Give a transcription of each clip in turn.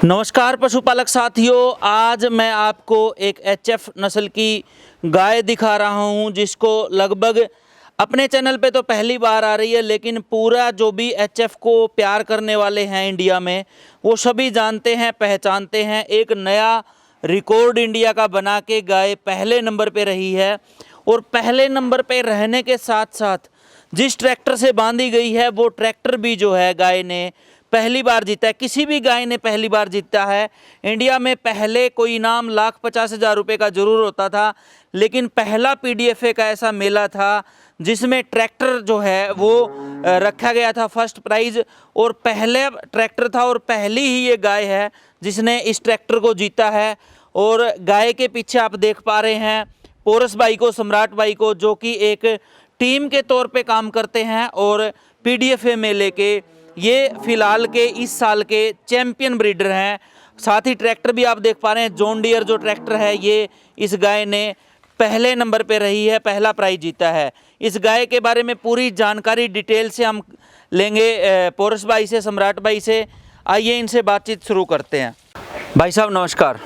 नमस्कार पशुपालक साथियों, आज मैं आपको एक एचएफ नस्ल की गाय दिखा रहा हूं जिसको लगभग अपने चैनल पे तो पहली बार आ रही है, लेकिन पूरा जो भी एचएफ को प्यार करने वाले हैं इंडिया में वो सभी जानते हैं, पहचानते हैं। एक नया रिकॉर्ड इंडिया का बना के गाय पहले नंबर पे रही है और पहले नंबर पे रहने के साथ साथ जिस ट्रैक्टर से बांधी गई है वो ट्रैक्टर भी जो है गाय ने पहली बार जीता है। किसी भी गाय ने पहली बार जीता है। इंडिया में पहले कोई इनाम 1,50,000 रुपये का जरूर होता था, लेकिन पहला पीडीएफए का ऐसा मेला था जिसमें ट्रैक्टर जो है वो रखा गया था फर्स्ट प्राइज, और पहले ट्रैक्टर था और पहली ही ये गाय है जिसने इस ट्रैक्टर को जीता है। और गाय के पीछे आप देख पा रहे हैं पोरस भाई को, सम्राट भाई को, जो कि एक टीम के तौर पे काम करते हैं और पीडीएफए मेले के ये फिलहाल के इस साल के चैंपियन ब्रीडर हैं। साथ ही ट्रैक्टर भी आप देख पा रहे हैं, जॉन डियर जो ट्रैक्टर है ये इस गाय ने पहले नंबर पे रही है, पहला प्राइज जीता है। इस गाय के बारे में पूरी जानकारी डिटेल से हम लेंगे पोरस भाई से, सम्राट भाई से। आइए इनसे बातचीत शुरू करते हैं। भाई साहब नमस्कार।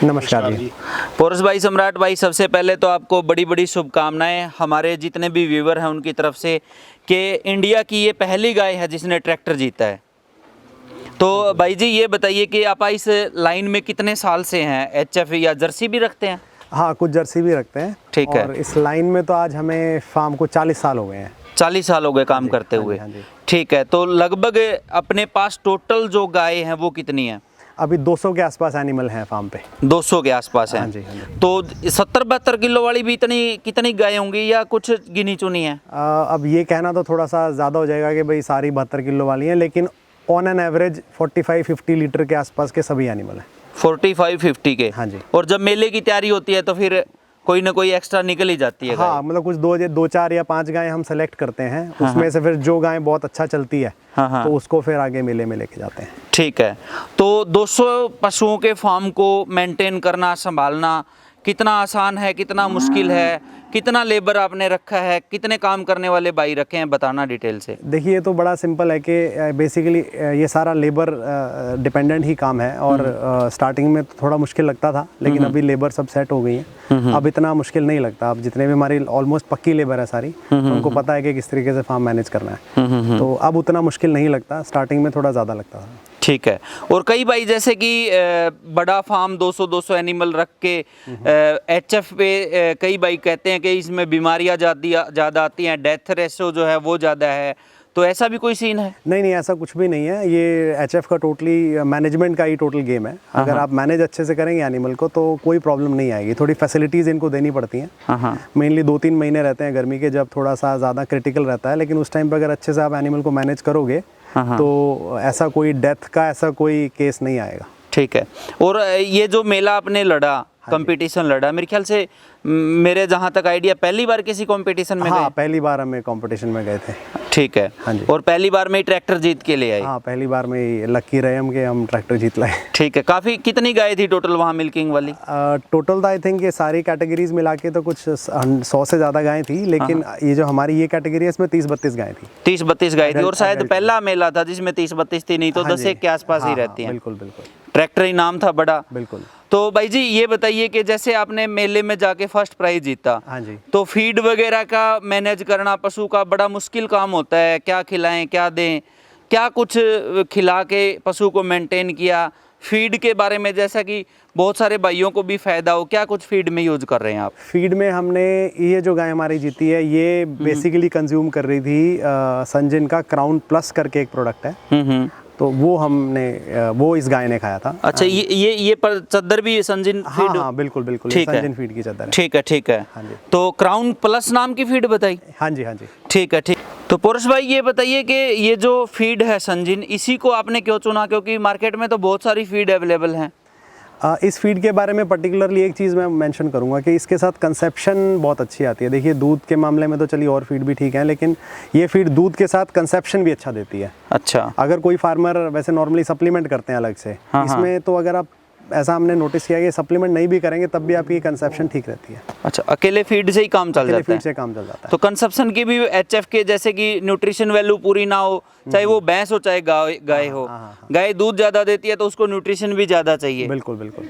नमस्कार जी। पोरस भाई, सम्राट भाई, सबसे पहले तो आपको बड़ी बड़ी शुभकामनाएं हमारे जितने भी व्यूवर हैं उनकी तरफ से कि इंडिया की ये पहली गाय है जिसने ट्रैक्टर जीता है। तो भाई जी ये बताइए कि आप इस लाइन में कितने साल से हैं? एचएफ या जर्सी भी रखते हैं? हाँ, कुछ जर्सी भी रखते हैं। ठीक है। और इस लाइन में तो आज हमें फार्म को 40 साल हो गए हैं। 40 साल हो गए काम करते हुए? हाँ जी। ठीक है। तो लगभग अपने पास टोटल जो गाय हैं वो कितनी है? अभी 200 के आसपास एनिमल हैं फार्म पे। 200 के आसपास हैं? हाँ जी, हाँ जी। तो 70-72 किलो वाली भी इतनी कितनी गाय होंगी या कुछ गिनी चुनी है? अब ये कहना तो थोड़ा सा ज़्यादा हो जाएगा कि भाई सारी 72 किलो वाली हैं, लेकिन ऑन एन एवरेज 45-50 लीटर के आसपास के सभी एनिमल हैं। 45-50 के? हाँ जी। और जब मेले की तैयारी होती है तो फिर कोई ना कोई एक्स्ट्रा निकल ही जाती है? हाँ, मतलब कुछ दो चार या 5 गायें हम सेलेक्ट करते हैं। उसमें से फिर जो गाय बहुत अच्छा चलती है तो उसको फिर आगे मेले में लेके जाते हैं। ठीक है। तो 200 पशुओं के फार्म को मेंटेन करना, संभालना कितना आसान है, कितना मुश्किल है, कितना लेबर आपने रखा है, कितने काम करने वाले भाई रखे हैं, बताना डिटेल से। देखिए, ये तो बड़ा सिंपल है कि बेसिकली ये सारा लेबर डिपेंडेंट ही काम है। और स्टार्टिंग में तो थोड़ा मुश्किल लगता था, लेकिन अभी लेबर सब सेट हो गई है। अब इतना मुश्किल नहीं लगता। अब जितने भी हमारी ऑलमोस्ट पक्की लेबर है सारी, उनको पता है कि किस तरीके से फार्म मैनेज करना है, तो अब उतना मुश्किल नहीं लगता। स्टार्टिंग में थोड़ा ज़्यादा लगता था। ठीक है। और कई भाई जैसे कि बड़ा फार्म 200 एनिमल रख के एचएफ पे कई भाई कहते हैं कि इसमें बीमारियां ज़्यादा आती हैं, डेथ रेशो जो है वो ज़्यादा है, तो ऐसा भी कोई सीन है? नहीं, ऐसा कुछ भी नहीं है। ये एचएफ का टोटली मैनेजमेंट का ही टोटल गेम है। अगर आप मैनेज अच्छे से करेंगे एनिमल को तो कोई प्रॉब्लम नहीं आएगी। थोड़ी फैसिलिटीज़ इनको देनी पड़ती हैं। मेनली 2-3 महीने रहते हैं गर्मी के, जब थोड़ा सा ज़्यादा क्रिटिकल रहता है, लेकिन उस टाइम पर अगर अच्छे से आप एनिमल को मैनेज करोगे तो ऐसा कोई डेथ का ऐसा कोई केस नहीं आएगा। ठीक है। और ये जो मेला आपने लड़ा, कंपटीशन लड़ा, मेरे ख्याल से, मेरे जहाँ तक आइडिया, पहली बार किसी कंपटीशन में? हाँ, पहली बार हम कंपटीशन में गए थे। ठीक है। हाँ जी। और पहली बार में ही ट्रैक्टर जीत के ले आए? हाँ, पहली बार में ही लकी रहे हम कि हम ट्रैक्टर जीत लाए। ठीक है। काफ़ी कितनी गाय थी टोटल वहाँ मिल्किंग वाली? टोटल तो आई थिंक ये सारी कैटेगरीज मिला के तो कुछ 100 से ज़्यादा गायें थी, लेकिन ये जो हमारी ये कैटेगरी है इसमें 30-32 गायें थी। 30-32 गाय थी। और शायद पहला मेला था जिसमें 30-32 थी, नहीं तो 10 के आसपास ही रहती हैं। बिल्कुल बिल्कुल। ट्रैक्टर ही नाम था बड़ा। बिल्कुल। तो भाई जी ये बताइए कि जैसे आपने मेले में जाके फर्स्ट प्राइज जीता, हाँ जी, तो फीड वगैरह का मैनेज करना पशु का बड़ा मुश्किल काम होता है। क्या खिलाएं, क्या दें, क्या कुछ खिला के पशु को मेंटेन किया? फीड के बारे में, जैसा कि बहुत सारे भाइयों को भी फायदा हो, क्या कुछ फीड में यूज कर रहे हैं आप? फीड में हमने ये जो गाय हमारी जीती है ये बेसिकली कंज्यूम कर रही थी संजिन का क्राउन प्लस करके एक प्रोडक्ट है, तो वो इस गाय ने खाया था। अच्छा, ये पर चद्दर भी संजिन फीड? हाँ, बिल्कुल बिल्कुल, संजिन फीड की चद्दर है। ठीक है। हाँ जी। तो क्राउन प्लस नाम की फीड बताई? हाँ जी। ठीक है। तो पोरस भाई ये बताइए कि ये जो फीड है संजिन, इसी को आपने क्यों चुना? क्योंकि मार्केट में तो बहुत सारी फीड अवेलेबल हैं। इस फीड के बारे में पर्टिकुलरली एक चीज़ मैं मेंशन करूंगा कि इसके साथ कंसेप्शन बहुत अच्छी आती है। देखिए, दूध के मामले में तो चलिए और फीड भी ठीक है, लेकिन ये फीड दूध के साथ कंसेप्शन भी अच्छा देती है। अच्छा। अगर कोई फार्मर वैसे नॉर्मली सप्लीमेंट करते हैं अलग से, इसमें तो अगर आप, ऐसा हमने नोटिस किया कि सप्लीमेंट नहीं भी करेंगे तब भी आपकी कंसेप्शन ठीक रहती है। अच्छा, अकेले फीड से ही काम चल अकेले जाता फीड है। से काम चल जाता है। तो कंजप्शन की भी एचएफ के जैसे कि न्यूट्रिशन वैल्यू पूरी ना हो, चाहे वो भैंस हो चाहे गाय हो, गाय दूध ज़्यादा देती है तो उसको न्यूट्रिशन भी ज़्यादा चाहिए। बिल्कुल बिल्कुल।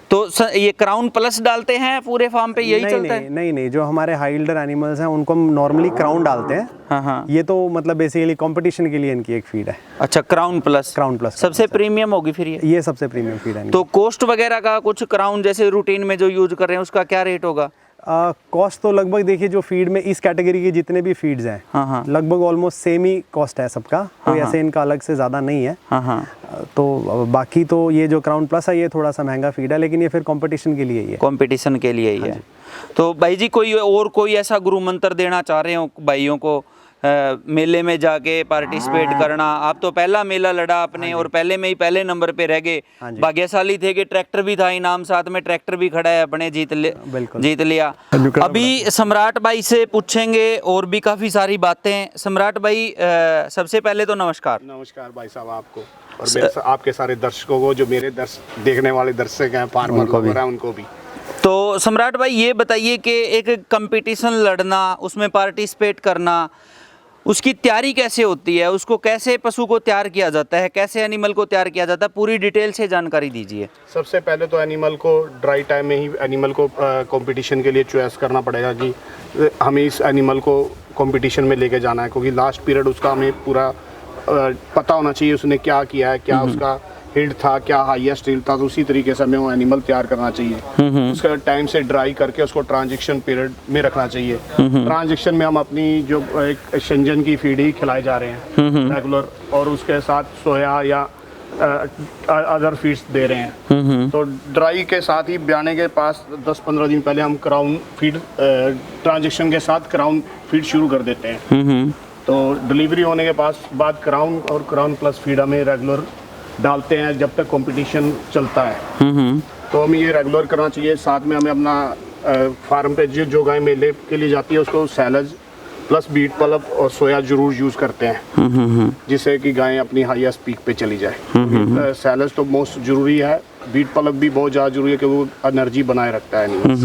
तो ये क्राउन प्लस डालते हैं पूरे फार्म पे, यही नहीं चलता नहीं है? नहीं नहीं, जो हमारे हाइल्डर एनिमल्स हैं उनको हम नॉर्मली क्राउन डालते हैं। हाँ हाँ। ये तो मतलब बेसिकली कंपटीशन के लिए इनकी एक फीड है। अच्छा, क्राउन प्लस। क्राउन प्लस सबसे प्रीमियम होगी फिर ये सबसे प्रीमियम फीड है। तो कॉस्ट वगैरह का कुछ क्राउन जैसे रूटीन में जो यूज कर रहे हैं उसका क्या रेट होगा? कॉस्ट तो लगभग देखिए जो फीड में इस कैटेगरी के जितने भी फीड्स हैं, हाँ हाँ लगभग ऑलमोस्ट सेम ही कॉस्ट है सबका, कोई ऐसे इनका अलग से ज़्यादा नहीं है। हाँ हाँ। तो बाकी तो ये जो क्राउन प्लस है ये थोड़ा सा महंगा फीड है, लेकिन ये फिर कंपटीशन के लिए ही है। कंपटीशन के लिए ही है। तो भाई जी कोई ऐसा गुरु मंत्र देना चाह रहे हो भाइयों को, मेले में जाके पार्टिसिपेट करना? आप तो पहला मेला लड़ा आपने और पहले में ही पहले नंबर पे रह गए, भाग्यशाली थे कि ट्रैक्टर भी था इनाम, साथ में ट्रैक्टर भी खड़ा है, अपने जीत लिया। अभी सम्राट भाई से पूछेंगे और भी काफ़ी सारी बातें। सम्राट भाई सबसे पहले तो नमस्कार। नमस्कार भाई साहब आपको और मेरे आपके सारे दर्शकों को, जो मेरे देखने वाले दर्शक हैं, फार्मर लोग हैं, उनको भी। तो सम्राट भाई ये बताइए कि एक कंपटीशन लड़ना, उसमें पार्टिसिपेट करना, उसकी तैयारी कैसे होती है? उसको कैसे पशु को तैयार किया जाता है, कैसे एनिमल को तैयार किया जाता है? पूरी डिटेल से जानकारी दीजिए। सबसे पहले तो एनिमल को ड्राई टाइम में ही एनिमल को कंपटीशन के लिए चॉइस करना पड़ेगा कि हमें इस एनिमल को कंपटीशन में लेके जाना है, क्योंकि लास्ट पीरियड उसका हमें पूरा पता होना चाहिए उसने क्या किया है, क्या उसका हिट था, क्या हाईएस्ट हिट था। तो उसी तरीके से हमें वो एनिमल तैयार करना चाहिए। उसका टाइम से ड्राई करके उसको ट्रांजिशन पीरियड में रखना चाहिए। ट्रांजिशन में हम अपनी जो एक शंजन की फीड ही खिलाए जा रहे हैं रेगुलर, और उसके साथ सोया या अदर फीड्स दे रहे हैं। तो ड्राई के साथ ही ब्याने के पास 10-15 दिन पहले हम क्राउन फीड ट्रांजिशन के साथ क्राउन फीड शुरू कर देते हैं। तो डिलीवरी होने के बाद क्राउन और क्राउन प्लस फीड हमें रेगुलर डालते हैं जब तक कंपटीशन चलता है। तो हमें ये रेगुलर करना चाहिए। साथ में हमें अपना फार्म पे जो गाय मेले के लिए जाती है उसको सैलज प्लस बीट पल्प और सोया जरूर यूज़ करते हैं, जिससे कि गायें अपनी हाईएस्ट पीक पे चली जाए। सैलज तो मोस्ट ज़रूरी है, बीट पल्प भी बहुत ज़्यादा ज़रूरी है कि वो एनर्जी बनाए रखता है एनिमल्स।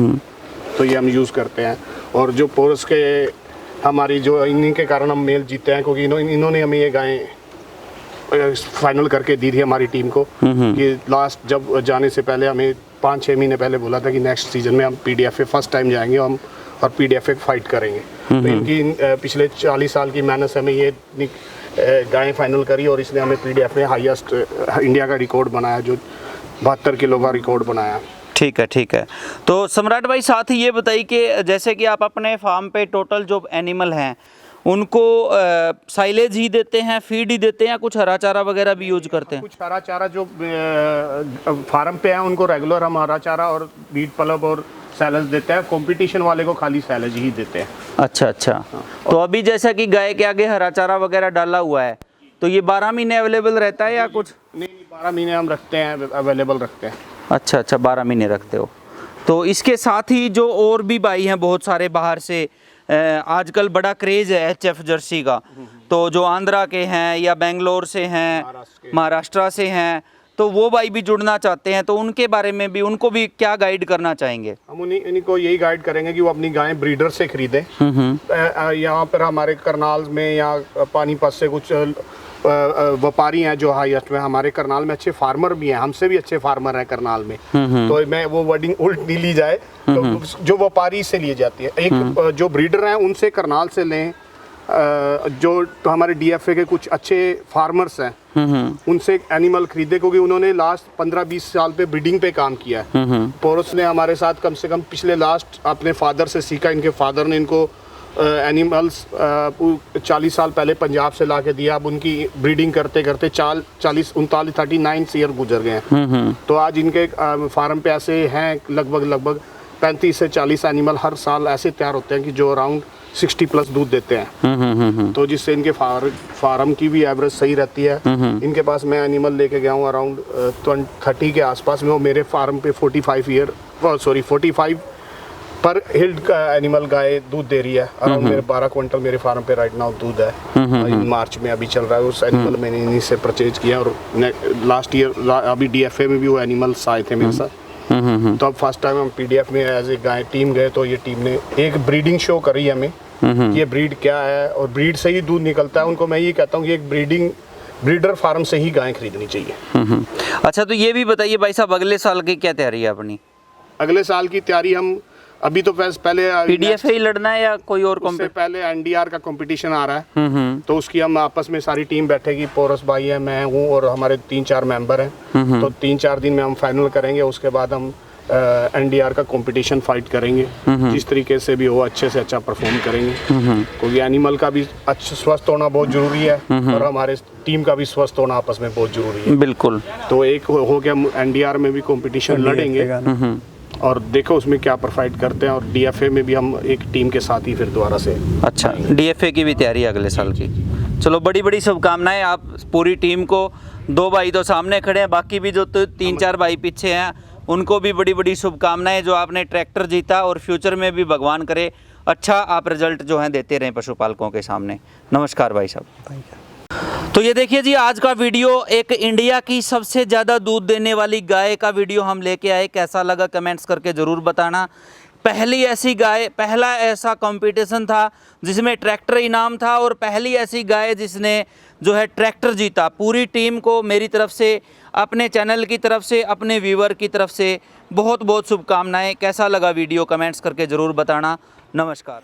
तो ये हम यूज़ करते हैं। और जो पोरस के हमारी जो इन्हीं के कारण हम मेल जीते हैं, क्योंकि इन्होंने हमें ये गायें फाइनल करके दी थी हमारी टीम को कि लास्ट जब जाने से पहले हमें 5-6 महीने पहले बोला था कि नेक्स्ट सीजन में हम पीडीएफए फर्स्ट टाइम जाएंगे हम और पीडीएफए फाइट करेंगे। तो इनकी पिछले 40 साल की मेहनत से हमें ये गायें फाइनल करी और इसने हमें पीडीएफ में हाईएस्ट इंडिया का रिकॉर्ड बनाया, जो 72 किलो का रिकॉर्ड बनाया। ठीक है, ठीक है। तो सम्राट भाई साथ ही ये बताइए कि जैसे कि आप अपने फार्म पे टोटल जो एनिमल हैं उनको साइलेज ही देते हैं, फीड ही देते हैं, या कुछ हरा चारा वगैरह भी यूज करते हैं? कुछ हरा चारा जो फार्म पे है उनको रेगुलर हम हरा चारा और बीट पल्प और सैलज देते हैं। कंपटीशन वाले को खाली सैलज ही देते हैं। अच्छा अच्छा। तो अभी जैसा कि गाय के आगे हरा चारा वगैरह डाला हुआ है, तो ये 12 महीने अवेलेबल रहता है या कुछ? नहीं, 12 महीने हम रखते हैं, अवेलेबल रखते हैं। अच्छा अच्छा, 12 महीने रखते हो। तो इसके साथ ही जो और भी भाई हैं बहुत सारे बाहर से, आजकल बड़ा क्रेज़ है एचएफ जर्सी का, तो जो आंध्रा के हैं या बेंगलोर से हैं, महाराष्ट्र से हैं, तो वो भाई भी जुड़ना चाहते हैं, तो उनके बारे में भी, उनको भी क्या गाइड करना चाहेंगे? हम उनको यही गाइड करेंगे कि वो अपनी गायें ब्रीडर से खरीदें। यहाँ पर हमारे करनाल में या पानीपत से कुछ व्यापारी हैं जो हाईएस्ट में, हमारे करनाल में अच्छे फार्मर भी हैं, हमसे भी अच्छे फार्मर हैं करनाल में। तो मैं वो वर्डिंग उल्ट नहीं ली जाए, तो जो व्यापारी से लिए जाती है, एक जो ब्रीडर हैं उनसे करनाल से लें। जो तो हमारे डीएफए के कुछ अच्छे फार्मर्स हैं उनसे एनिमल खरीदे, क्योंकि उन्होंने लास्ट 15-20 साल पे ब्रीडिंग पे काम किया है। पोरस ने हमारे साथ कम से कम पिछले लास्ट अपने फादर से सीखा। इनके फादर ने इनको एनिमल्स 40 साल पहले पंजाब से ला के दिया। अब उनकी ब्रीडिंग करते करते 39 ईयर गुजर गए हैं। तो आज इनके फार्म पे ऐसे हैं लगभग 35 से 40 एनिमल हर साल ऐसे तैयार होते हैं कि जो अराउंड 60 प्लस दूध देते हैं। तो जिससे इनके फार्म की भी एवरेज सही रहती है। इनके पास मैं एनिमल लेके गया हूँ अराउंड 30 के आसपास में। वो मेरे फार्म पे 45 पर हिल्ड का एनिमल गाय दूध दे रही है। अराउंड मेरे 12 क्विंटल मेरे फार्म पे राइट नाउ दूध है। इन मार्च में अभी चल रहा है। उस एनिमल मैंने इन्हीं से परचेज किया और लास्ट ईयर अभी डीएफए में भी वो एनिमल्स आए थे मेरे साथ। तो अब फर्स्ट टाइम हम पीडीएफ में एज ए गाय टीम गए तो ये टीम ने एक ब्रीडिंग शो करी हमें कि ये ब्रीड क्या है और ब्रीड से ही दूध निकलता है। उनको मैं ये कहता हूँ कि एक ब्रीडर फार्म से ही गाय खरीदनी चाहिए। अच्छा, तो ये भी बताइए भाई साहब, अगले साल की क्या तैयारी है अपनी? अगले साल की तैयारी हम अभी तो पहले पीडीएफ ही लड़ना है या कोई और उससे पहले एनडीआर का कंपटीशन आ रहा है, तो उसकी हम आपस में सारी टीम बैठेगी। पोरस भाई है, मैं हूँ और हमारे 3-4 मेंबर हैं। तो 3-4 दिन में हम फाइनल करेंगे। उसके बाद हम एनडीआर का कंपटीशन फाइट करेंगे, जिस तरीके से भी हो अच्छे से अच्छा परफॉर्म करेंगे, क्योंकि एनिमल का भी अच्छा स्वस्थ होना बहुत जरूरी है और हमारे टीम का भी स्वस्थ होना आपस में बहुत जरूरी है। बिल्कुल। तो एक हो गया, एनडीआर में भी कंपटीशन लड़ेंगे और देखो उसमें क्या परफाइट करते हैं। और डीएफए में भी हम एक टीम के साथ ही फिर दोबारा से। अच्छा, डीएफए की भी तैयारी है अगले साल की। चलो, बड़ी बड़ी शुभकामनाएं। आप पूरी टीम को, 2 भाई तो सामने खड़े हैं, बाकी भी जो 3-4 भाई पीछे हैं उनको भी बड़ी बड़ी शुभकामनाएं जो आपने ट्रैक्टर जीता, और फ्यूचर में भी भगवान करे अच्छा आप रिजल्ट जो हैं देते रहें पशुपालकों के सामने। नमस्कार भाई साहब। तो ये देखिए जी, आज का वीडियो एक इंडिया की सबसे ज़्यादा दूध देने वाली गाय का वीडियो हम लेके आए। कैसा लगा कमेंट्स करके ज़रूर बताना। पहली ऐसी गाय, पहला ऐसा कंपटीशन था जिसमें ट्रैक्टर इनाम था, और पहली ऐसी गाय जिसने जो है ट्रैक्टर जीता। पूरी टीम को मेरी तरफ से, अपने चैनल की तरफ से, अपने व्यूवर की तरफ से बहुत बहुत शुभकामनाएं। कैसा लगा वीडियो कमेंट्स करके ज़रूर बताना। नमस्कार।